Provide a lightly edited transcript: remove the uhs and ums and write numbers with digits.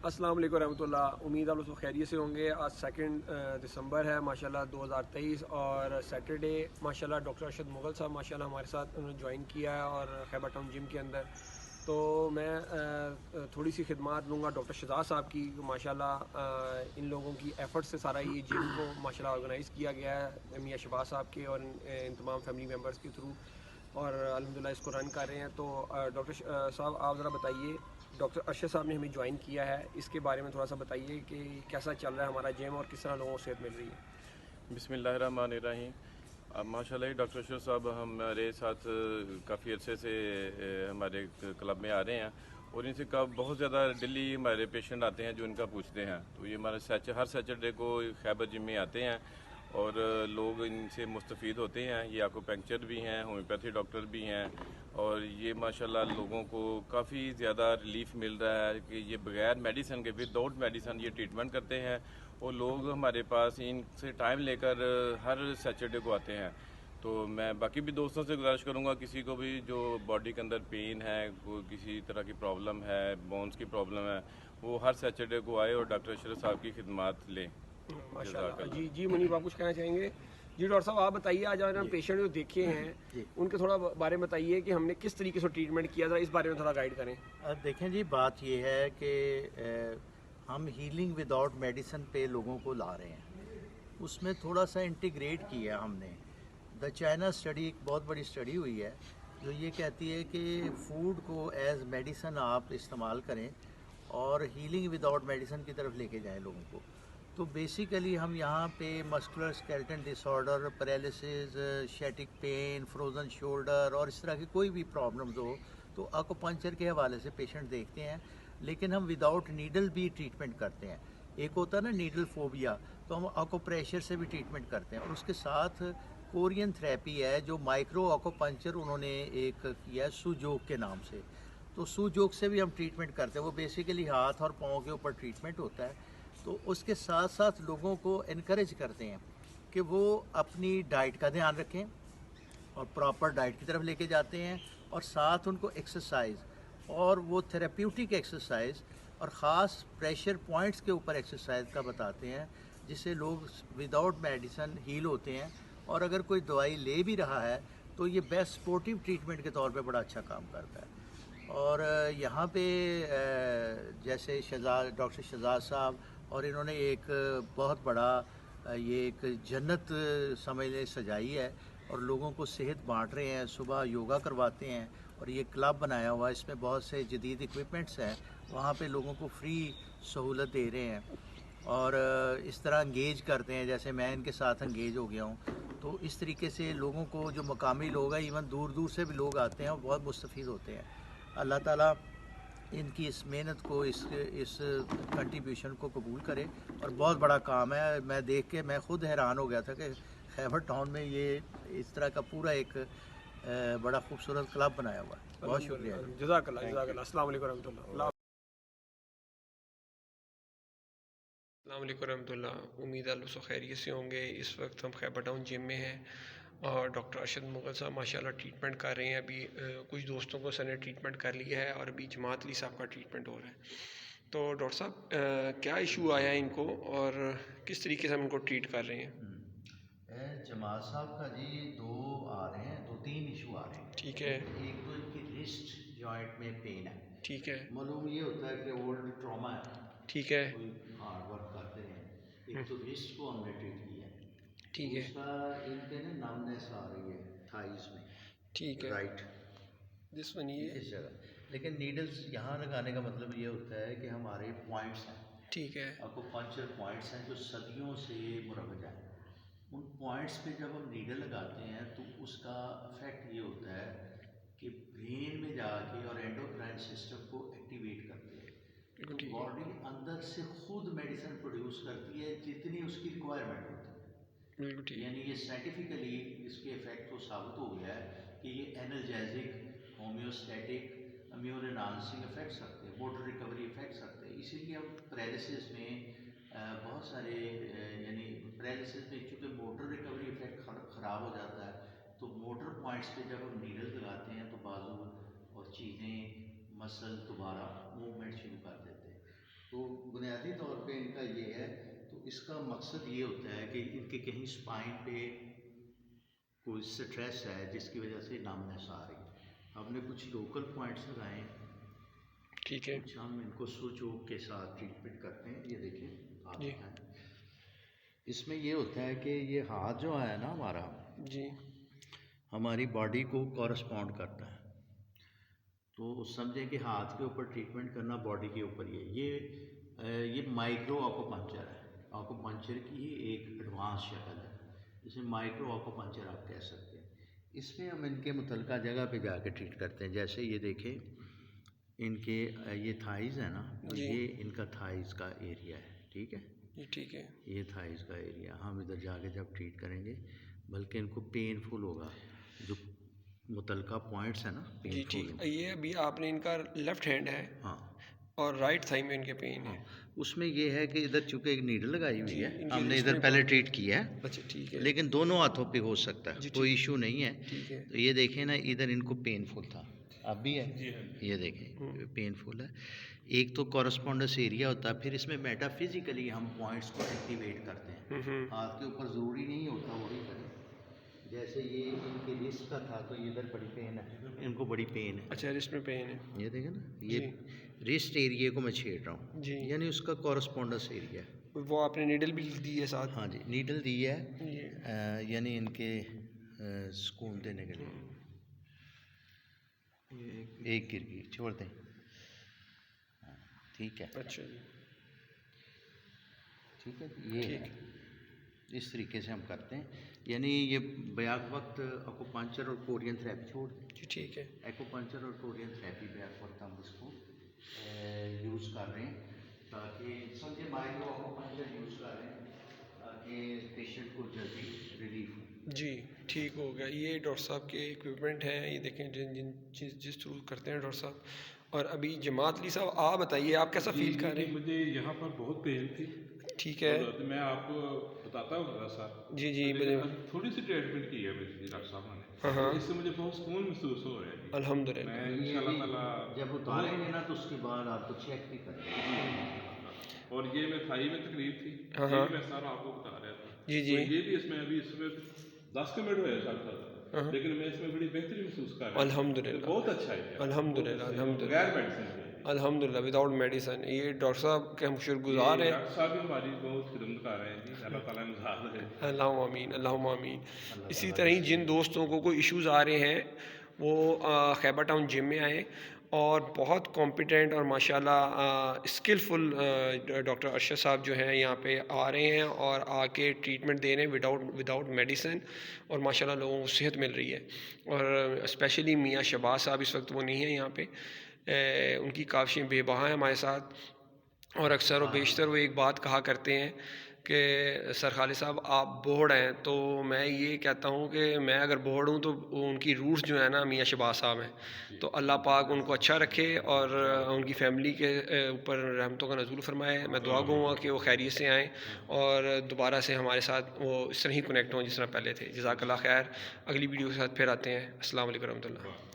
अस्सलाम वालेकुम रहमतुल्लाह। उम्मीद आप लोग सब खैरियत से होंगे। आज 2 दिसंबर है माशाल्लाह 2023 और सैटरडे माशाल्लाह डॉक्टर अरशद मुग़ल साहब माशाल्लाह हमारे साथ उन्होंने ज्वाइन किया है और खैबर टाउन जिम के अंदर। तो मैं थोड़ी सी खिदमत लूँगा डॉक्टर शहजाद साहब की। माशाल्लाह इन लोगों की एफ़र्ट से सारा ये जिम को माशाल्लाह ऑर्गेनाइज़ किया गया है मियाँ शहबाज साहब के और इन तमाम फैमिली मेम्बर्स के थ्रू, और अल्हम्दुलिल्लाह इसको रन कर रहे हैं। तो डॉक्टर साहब आप ज़रा बताइए, डॉक्टर अरशद साहब ने हमें ज्वाइन किया है, इसके बारे में थोड़ा सा बताइए कि कैसा चल रहा है हमारा जिम और किस तरह लोगों को सेहत मिल रही है। बिस्मिल्लाहिर्रहमानिर्रहीम। अब माशाल्लाह डॉक्टर अशरफ साहब हमारे साथ काफ़ी अरसे से हमारे क्लब में आ रहे हैं और इनसे बहुत ज़्यादा डेली हमारे पेशेंट आते हैं जो इनका पूछते हैं। तो ये हमारे हर सैटरडे को खैबर जिम में आते हैं और लोग इनसे मुस्तफ़ीद होते हैं। ये एक्यूपंक्चर भी हैं, होम्योपैथी डॉक्टर भी हैं और ये माशाल्लाह लोगों को काफ़ी ज़्यादा रिलीफ मिल रहा है कि ये बग़ैर मेडिसिन के, विदाउट मेडिसिन ये ट्रीटमेंट करते हैं और लोग हमारे पास इनसे टाइम लेकर हर सैटरडे को आते हैं। तो मैं बाकी भी दोस्तों से गुजारिश करूंगा, किसी को भी जो बॉडी के अंदर पेन है, कोई किसी तरह की प्रॉब्लम है, बोन्स की प्रॉब्लम है, वो हर सैटरडे को आए और डॉक्टर अशरफ साहब की खिदमत लें। माशाल्लाह। जज़ाकल्लाह। जी जी, मुनीब आप कुछ कहना चाहेंगे? जी डॉक्टर साहब आप बताइए, आज हम जी पेशेंट जो देखे हैं जी। उनके थोड़ा बारे में बताइए कि हमने किस तरीके से ट्रीटमेंट किया था, इस बारे में थोड़ा गाइड करें। अब देखें जी, बात ये है कि हम हीलिंग विदाउट मेडिसिन पे लोगों को ला रहे हैं। उसमें थोड़ा सा इंटीग्रेट किया हमने। द चाइना स्टडी एक बहुत बड़ी स्टडी हुई है जो ये कहती है कि फूड को एज मेडिसिन आप इस्तेमाल करें और हीलिंग विदाउट मेडिसिन की तरफ लेके जाएं लोगों को। तो बेसिकली हम यहाँ पे muscular skeleton disorder, paralysis, sciatic pain, frozen shoulder और इस तरह की कोई भी प्रॉब्लम्स हो तो एक्यूपंक्चर के हवाले से पेशेंट देखते हैं। लेकिन हम विदाउट नीडल भी ट्रीटमेंट करते हैं। एक होता है ना नीडल फोबिया, तो हम एक्यूप्रेशर से भी ट्रीटमेंट करते हैं और उसके साथ कोरियन थेरेपी है जो माइक्रो एक्यूपंक्चर उन्होंने एक किया है सुजोक के नाम से। तो सुजोक से भी हम ट्रीटमेंट करते हैं। वो बेसिकली हाथ और पाँव के ऊपर ट्रीटमेंट होता है। तो उसके साथ साथ लोगों को इनक्रेज करते हैं कि वो अपनी डाइट का ध्यान रखें और प्रॉपर डाइट की तरफ लेके जाते हैं और साथ उनको एक्सरसाइज और वो थेरेप्यूटिक एक्सरसाइज और ख़ास प्रेशर पॉइंट्स के ऊपर एक्सरसाइज का बताते हैं जिससे लोग विदाउट मेडिसिन हील होते हैं। और अगर कोई दवाई ले भी रहा है तो ये बेस्ट स्पोर्टिव ट्रीटमेंट के तौर पे बड़ा अच्छा काम करता है। और यहाँ पे जैसे शहजाद डॉक्टर शहजाद साहब और इन्होंने एक बहुत बड़ा ये एक जन्नत समझ लें सजाई है और लोगों को सेहत बांट रहे हैं। सुबह योगा करवाते हैं और ये क्लब बनाया हुआ है, इसमें बहुत से जदीद इक्विपमेंट्स हैं। वहाँ पे लोगों को फ्री सहूलत दे रहे हैं और इस तरह इंगेज करते हैं जैसे मैं इनके साथ इंगेज हो गया हूँ। तो इस तरीके से लोगों को, जो मकामी लोग हैं, इवन दूर दूर से भी लोग आते हैं और बहुत मुस्तफ़ीद होते हैं। अल्लाह ताला इनकी इस मेहनत को, इस कंट्रीब्यूशन को कबूल करे। और बहुत बड़ा काम है। मैं देख के मैं ख़ुद हैरान हो गया था कि खैबर टाउन में ये इस तरह का पूरा एक बड़ा खूबसूरत क्लब बनाया हुआ है। बहुत शुक्रिया जी। अल्हम्दुलिल्लाह, जज़ाकल्लाह थैंक यू। जज़ाकल्लाह। अस्सलाम वालेकुम रहमतुल्लाह। अस्सलाम वालेकुम रहमतुल्लाह। उम्मीद है सब खैरियत से होंगे। इस वक्त हम खैबर टाउन जिम में हैं और डॉक्टर अरशद मुग़ल साहब माशाल्लाह ट्रीटमेंट कर रहे हैं। अभी कुछ दोस्तों को सर ने ट्रीटमेंट कर लिया है और अभी जमात अली साहब का ट्रीटमेंट हो रहा है। तो डॉक्टर साहब क्या इशू आया है इनको और किस तरीके से हम इनको ट्रीट कर रहे हैं? जमात साहब का जी दो आ रहे हैं, दो तीन इशू आ रहे ठीक हैं। है। एक तो इनकी रिस्ट जॉइंट में पेन है। ठीक है। मालूम ये होता है कि ओल्ड ट्रॉमा है, ठीक है। कोई हार्ड वर्क करते हैं। हम्म, एक तो रिस्ट को हमने ट्रीट किया है। ठीक है। दूसरा, इनके ना नमनेस आ रही है थाइस में, ठीक है। राइट, दिस वन ये। इस जगह। लेकिन नीडल्स यहाँ लगाने का मतलब ये होता है कि हमारे पॉइंट्स हैं, ठीक है। आपको पंचर पॉइंट्स हैं जो सदियों से मुरवजा है। उन पॉइंट्स पे जब हम नीडल लगाते हैं तो उसका इफेक्ट ये होता है कि ब्रेन में जाके और एंडोक्राइन सिस्टम को एक्टिवेट करते हैं। बिल्कुल तो ठीक है। बॉडी अंदर से खुद मेडिसिन प्रोड्यूस करती है जितनी उसकी रिक्वायरमेंट होती है। बिल्कुल ठीक यानी है। ये साइंटिफिकली इसके इफेक्ट तो साबित हो गया है कि ये energetic, homeostatic, immune enhancing effects रखते हैं, मोटर रिकवरी इफेक्ट्स रखते हैं। इसीलिए हम पैरालिसिस में बहुत सारे यानी पैरालिसिस में चूँकि मोटर रिकवरी इफेक्ट ख़राब हो जाता है, तो मोटर पॉइंट्स पे जब हम नीडल लगाते हैं तो बाजू और चीज़ें, मसल दोबारा मूवमेंट शुरू कर देते हैं। तो बुनियादी तौर पे इनका ये है, तो इसका मकसद ये होता है कि इनके कहीं स्पाइन पे कोई स्ट्रेस है जिसकी वजह से नमनेस आ रही है। हमने कुछ लोकल पॉइंट्स लगाए हैं, ठीक है कुछ हम इनको स्विच ऑफ के साथ ट्रीटमेंट करते हैं। ये देखिए हाथ जी। है, इसमें ये होता है कि ये हाथ जो है ना हमारा, जी हमारी बॉडी को कॉरस्पॉन्ड करता है। तो समझें कि हाथ के ऊपर ट्रीटमेंट करना बॉडी के ऊपर ही है। ये माइक्रो ऑकोपंचर है, ऑकोपंचर की ही एक एडवांस शक्ल है, जिसे माइक्रो ऑकोपंचर आप कह सकते हैं। इसमें हम इनके मुतलका जगह पे जाके ट्रीट करते हैं। जैसे ये देखें, इनके ये थाइज़ है ना, तो जी। ये इनका थाइज़ का एरिया है, ठीक है, जी ठीक है ये थाइज़ का एरिया। हम इधर जाके जब ट्रीट करेंगे, बल्कि इनको पेनफुल होगा, जो मुतलका पॉइंट्स है ना जी पेनफुल। ठीक। ये अभी आपने इनका लेफ्ट हैंड है हाँ और राइट थाई में इनके पेन है। उसमें ये है कि इधर चूँकि एक नीडल लगाई हुई जी, है, इनके हमने रिस्ट इधर में पहले ट्रीट किया है, अच्छा ठीक है लेकिन दोनों हाथों पे हो सकता है, जी, कोई इशू नहीं है। ठीक है तो ये देखें ना, इधर इनको पेनफुल था, अब भी है, ये देखें पेनफुल है। एक तो कॉरस्पॉन्डेंस एरिया होता है, फिर इसमें मेटाफिजिकली हम पॉइंट्स को एक्टिवेट करते हैं। हाथ के ऊपर ज़रूरी नहीं होता वही करें। जैसे ये इनके रिस्ट का था, तो इधर बड़ी पेन है, इनको बड़ी पेन है। अच्छा रिस्ट में पेन है ये देखें ना, ये रिस्ट एरिया को मैं छेड़ रहा हूँ, जी। यानी उसका कॉरस्पॉन्डेंस एरिया है। वो आपने नीडल भी दी है साथ हाँ जी, नीडल दी है, ये यानी इनके सुकून देने के लिए। एक गिर गई, छोड़ दें, हाँ, ठीक है अच्छा जी ठीक है। ये है, इस तरीके से हम करते हैं, यानी ये बैक वक्त एक्यूपंक्चर और कोरियन थेरेपी छोड़ दें। जी ठीक है एक्यूपंक्चर और कोरियन थेरेपी बैक वक्त हम इसको यूज़ कर रहे हैं, ताकि समझे माइक्रो एक्यूपंक्चर यूज़ कर रहे हैं ताकि पेशेंट को जल्दी रिलीफ हो। जी ठीक हो गया। ये डॉक्टर साहब के इक्विपमेंट हैं, ये देखें जिस थ्रू करते हैं डॉक्टर साहब। और अभी जमात अली साहब आप बताइए आप कैसा फील कर रहे हैं? मुझे यहाँ पर बहुत पेन थी, ठीक है तो मैं आपको बताता हूँ थोड़ा सा। जी जी मैंने मुझे थोड़ी सी ट्रीटमेंट की है मेरी डॉक्टर साहब ने, हाँ हाँ इससे मुझे बहुत सुकून महसूस हो रहा है। अल्हम्दुलिल्लाह। मैं ये इंशाल्लाह भी ताला जब उतारेंगे ना, तो उसके बाद आपको चेक भी करेंगे। और ये मैं थाई में तकलीफ थी, हाँ, ये हाँ। भी मैं सारा आपको बता रहा था। जी, जी। तो ये भी इसमें अभी इसमें 10 मिनट हुए साथ, लेकिन मैं इसमें बड़ी बेहतरी महसूस कर रहा हूँ। अल्हम्दुलिल्लाह। बहुत अच्छा है, अल्हम्दुलिल्लाह, बहुत अच्छा है। अल्हम्दुलिल्लाह। बगैर मेडिसिन के। अल्हम्दुलिल्लाह विदाउट मेडिसिन। ये डॉक्टर साहब के हम शुक्रगुजार हैं। डॉक्टर साहब भी हमारी बहुत खिदमत कर रहे हैं जी, अल्लाह ताला निजात है। अल्लाहुम्मा आमीन अल्लाहुम्मा आमीन। इसी तरह ही जिन दोस्तों को कोई इश्यूज़ आ रहे हैं वो खैबर टाउन जिम में आए, और बहुत कॉम्पिटेंट और माशाल्लाह स्किलफुल डॉक्टर अरशद साहब जो हैं यहाँ पे आ रहे हैं और आके ट्रीटमेंट दे रहे हैं विदाउट मेडिसिन, और माशाल्लाह लोगों को सेहत मिल रही है। और स्पेशली मियाँ शहबाज साहब इस वक्त वो नहीं है यहाँ पे, उनकी काविशें बेबहा हैं हमारे साथ। और अक्सर व बेशतर वो एक बात कहा करते हैं कि सर खालिद साहब आप बोर्ड हैं, तो मैं ये कहता हूँ कि मैं अगर बोर्ड हूँ तो उनकी रूट्स जो है ना मियाँ शहबाज साहब हैं, तो अल्लाह पाक उनको अच्छा रखे और उनकी फ़ैमिली के ऊपर रहमतों का नज़ूल फरमाए। मैं दुआ गूँगा कि वो खैरियत से आएँ और दोबारा से हमारे साथ वो इस तरह ही कनेक्ट हों जिस तरह पहले थे। जज़ाकल्लाह खैर। अगली वीडियो के साथ फिर आते हैं। अस्सलाम वालेकुम रहमतुल्लाह।